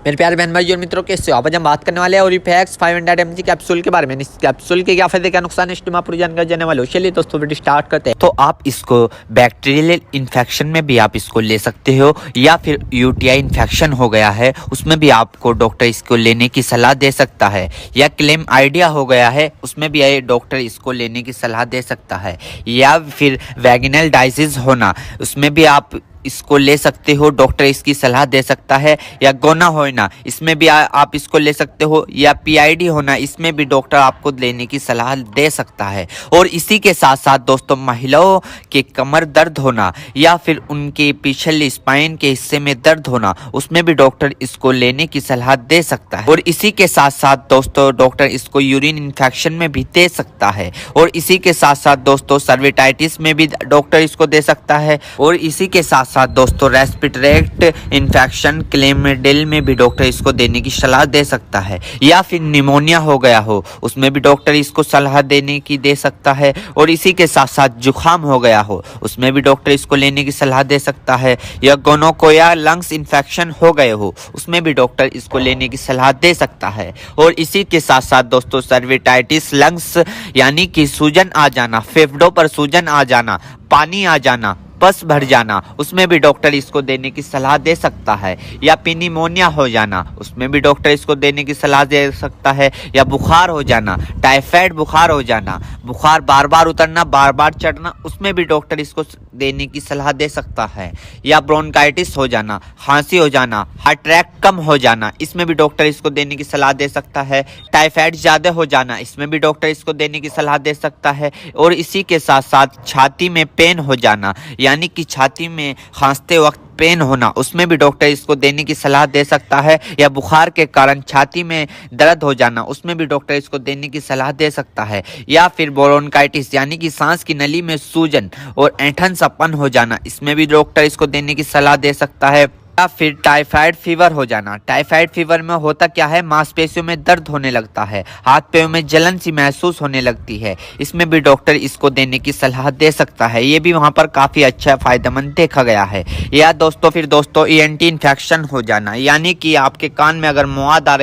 मेरे प्यारे बहन भाई और मित्रों, कैसे हो आप? आज हम बात करने वाले हैं ओरिफैक्स 500 mg कैप्सूल के बारे में। इस कैप्सूल के क्या फायदे क्या नुकसान है, इस में पूरी जानकारी जानने वाले हो। चलिए दोस्तों वीडियो स्टार्ट करते हैं। तो आप इसको बैक्टीरियल इन्फेक्शन में भी आप इसको ले सकते हो, या फिर यूटीआई इन्फेक्शन हो गया है उसमें भी आपको डॉक्टर इसको लेने की सलाह दे सकता है, या क्लेम आइडिया हो गया है उसमें भी डॉक्टर इसको लेने की सलाह दे सकता है, या फिर वैगिनल डायसिस होना उसमें भी आप इसको ले सकते हो, डॉक्टर इसकी सलाह दे सकता है, या गोना होना इसमें भी आप इसको ले सकते हो, या पीआईडी होना इसमें भी डॉक्टर आपको लेने की सलाह दे सकता है। और इसी के साथ साथ दोस्तों महिलाओं के कमर दर्द होना या फिर उनके पिछले स्पाइन के हिस्से में दर्द होना उसमें भी डॉक्टर इसको लेने की सलाह दे सकता है। और इसी के साथ साथ दोस्तों डॉक्टर इसको यूरिन इन्फेक्शन में भी दे सकता है। और इसी के साथ साथ दोस्तों सर्विटाइटिस में भी डॉक्टर इसको दे सकता है। और इसी के साथ दोस्तों रेस्पिरेटरी इन्फेक्शन क्लेमिडियल में भी डॉक्टर इसको देने की सलाह दे सकता है, या फिर निमोनिया हो गया हो उसमें भी डॉक्टर इसको सलाह देने की दे सकता है। और इसी के साथ साथ जुखाम हो गया हो उसमें भी डॉक्टर इसको लेने की सलाह दे सकता है, या गोनोकोया लंग्स इन्फेक्शन हो गए हो उसमें भी डॉक्टर इसको लेने की सलाह दे सकता है। और इसी के साथ साथ दोस्तों सर्विटाइटिस लंग्स यानी कि सूजन आ जाना, फेफड़ों पर सूजन आ जाना, पानी आ जाना, पस भर जाना उसमें भी डॉक्टर इसको देने की सलाह दे सकता है, या निमोनिया हो जाना उसमें भी डॉक्टर इसको देने की सलाह दे सकता है, या बुखार हो जाना, टाइफाइड बुखार हो जाना, बुखार बार बार उतरना बार बार चढ़ना उसमें भी डॉक्टर इसको देने की सलाह दे सकता है, या ब्रोंकाइटिस हो जाना, खांसी हो जाना, हार्ट अटैक कम हो जाना इसमें भी डॉक्टर इसको देने की सलाह दे सकता है, टाइफाइड ज़्यादा हो जाना इसमें भी डॉक्टर इसको देने की सलाह दे सकता है। और इसी के साथ साथ छाती में पेन हो जाना यानी कि छाती में खांसते वक्त पेन होना उसमें भी डॉक्टर इसको देने की सलाह दे सकता है, या बुखार के कारण छाती में दर्द हो जाना उसमें भी डॉक्टर इसको देने की सलाह दे सकता है, या फिर ब्रोंकाइटिस यानी कि सांस की नली में सूजन और ऐंठन सपन हो जाना इसमें भी डॉक्टर इसको देने की सलाह दे सकता है, या फिर टाइफाइड फीवर हो जाना। टाइफाइड फीवर में होता क्या है, मांसपेशियों में दर्द होने लगता है, हाथ पैरों में जलन सी महसूस होने लगती है, इसमें भी डॉक्टर इसको देने की सलाह दे सकता है। ये भी वहां पर काफी अच्छा फायदेमंद देखा गया है। या दोस्तों फिर दोस्तों ईएनटी इन्फेक्शन हो जाना यानी कि आपके कान में अगर माद आ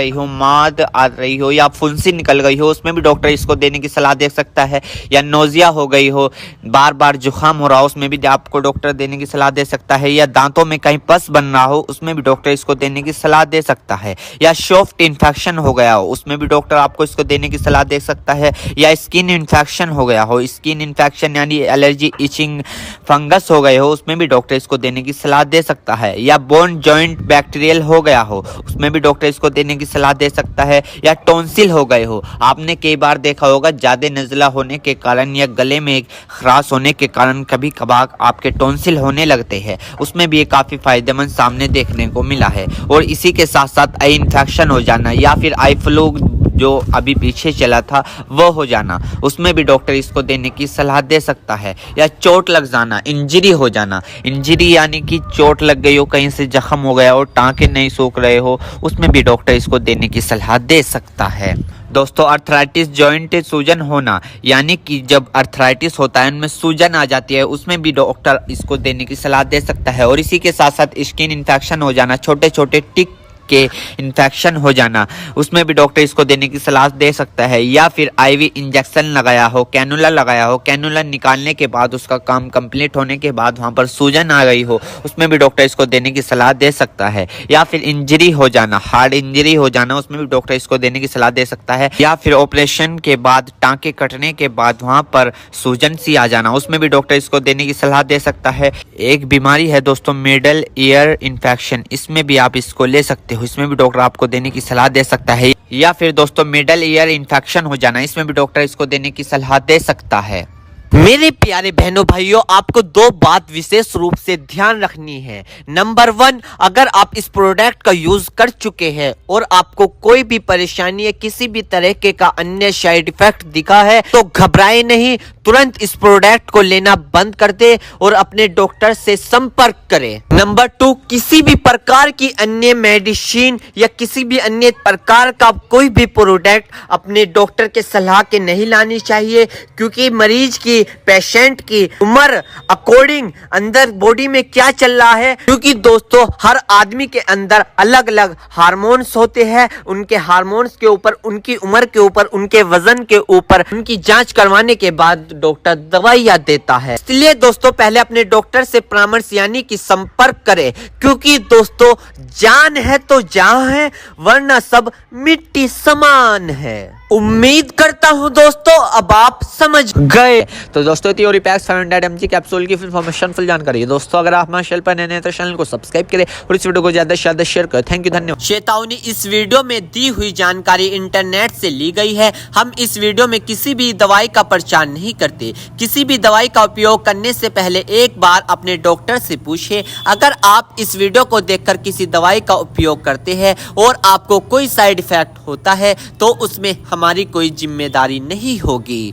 रही हो या फुंसी निकल गई हो उसमें भी डॉक्टर इसको देने की सलाह दे सकता है, या नोजिया हो गई हो, बार बार जुकाम हो रहा हो उसमें भी आपको डॉक्टर देने की सलाह दे सकता है, या दांतों में कहीं पस बन रहा हो उसमें भी डॉक्टर इसको देने की सलाह दे सकता है, या सॉफ्ट इन्फेक्शन हो गया हो उसमें भी डॉक्टर आपको इसको देने की सलाह दे सकता है, या स्किन इन्फेक्शन हो गया हो, स्किन इन्फेक्शन यानी एलर्जी इचिंग फंगस हो गए हो उसमें भी डॉक्टर इसको देने की सलाह दे सकता है, या बोन जॉइंट बैक्टीरियल हो गया हो उसमें भी डॉक्टर इसको देने की सलाह दे सकता है, या टॉन्सिल हो गए हो। आपने कई बार देखा होगा ज्यादा नज़ला होने के कारण या गले में खराश होने के कारण कभी कभार आपके टॉन्सिल होने लगते हैं उसमें भी ये काफी फायदेमंद सामने देखने को मिला है। और इसी के साथ साथ आई इन्फेक्शन हो जाना या फिर आई फ्लू जो अभी पीछे चला था वो हो जाना उसमें भी डॉक्टर इसको देने की सलाह दे सकता है, या चोट लग जाना, इंजरी हो जाना, इंजरी यानी कि चोट लग गई हो, कहीं से जख्म हो गया हो, टांके नहीं सूख रहे हो उसमें भी डॉक्टर इसको देने की सलाह दे सकता है। दोस्तों अर्थराइटिस जॉइंट सूजन होना यानी कि जब अर्थराइटिस होता है उनमें सूजन आ जाती है उसमें भी डॉक्टर इसको देने की सलाह दे सकता है। और इसी के साथ साथ स्किन इन्फेक्शन हो जाना, छोटे छोटे टिक के इन्फेक्शन हो जाना उसमें भी डॉक्टर इसको देने की सलाह दे सकता है, या फिर आईवी इंजेक्शन लगाया हो, कैनुला लगाया हो, कैनुला निकालने के बाद उसका काम कंप्लीट होने के बाद वहां पर सूजन आ गई हो उसमें भी डॉक्टर इसको देने की सलाह दे सकता है, या फिर इंजरी हो जाना, हार्ड इंजरी हो जाना उसमें भी डॉक्टर इसको देने की सलाह दे सकता है, या फिर ऑपरेशन के बाद टांके कटने के बाद वहां पर सूजन सी आ जाना उसमें भी डॉक्टर इसको देने की सलाह दे सकता है। एक बीमारी है दोस्तों मिडल ईयर इन्फेक्शन, इसमें भी आप इसको ले सकते हो, इसमें भी डॉक्टर आपको देने की सलाह दे सकता है, या फिर दोस्तों मिडल ईयर इन्फेक्शन हो जाना इसमें भी डॉक्टर इसको देने की सलाह दे सकता है। मेरे प्यारे बहनों भाइयों, आपको दो बात विशेष रूप से ध्यान रखनी है। नंबर 1, अगर आप इस प्रोडक्ट का यूज कर चुके हैं और आपको कोई भी परेशानी या किसी भी तरह के का अन्य साइड इफेक्ट दिखा है तो घबराए नहीं, तुरंत इस प्रोडक्ट को लेना बंद कर दे और अपने डॉक्टर से संपर्क करें। नंबर 2, किसी भी प्रकार की अन्य मेडिसिन या किसी भी अन्य प्रकार का कोई भी प्रोडक्ट अपने डॉक्टर के सलाह के नहीं लानी चाहिए, क्योंकि मरीज की, पेशेंट की उम्र अकॉर्डिंग अंदर बॉडी में क्या चल रहा है, क्योंकि दोस्तों हर आदमी के अंदर अलग अलग हार्मोन्स होते हैं। उनके हार्मोन्स के ऊपर, उनकी उम्र के ऊपर, उनके वजन के ऊपर उनकी जांच करवाने के बाद डॉक्टर दवाइयां देता है। इसलिए दोस्तों पहले अपने डॉक्टर से परामर्श यानी कि संपर्क करें, क्योंकि दोस्तों जान है तो जहां है, वरना सब मिट्टी समान है। उम्मीद करता हूं दोस्तों अब आप समझ गए। तो दोस्तों यूरिपैक्स 500 mg कैप्सूल की इन्फॉर्मेशन, फुल जानकारी है। दोस्तों अगर आप हमारे चैनल पर नए हैं तो चैनल को सब्सक्राइब करें और इस वीडियो को ज्यादा से ज्यादा शेयर करें। थैंक यू, धन्यवाद। चेतावनी, इस वीडियो में दी हुई जानकारी इंटरनेट से ली गई है। हम इस वीडियो में किसी भी दवाई का प्रचार नहीं करते। किसी भी दवाई का उपयोग करने से पहले एक बार अपने डॉक्टर से पूछें। अगर आप इस वीडियो को देखकर किसी दवाई का उपयोग करते हैं और आपको कोई साइड इफेक्ट होता है तो उसमें हमारी कोई जिम्मेदारी नहीं होगी।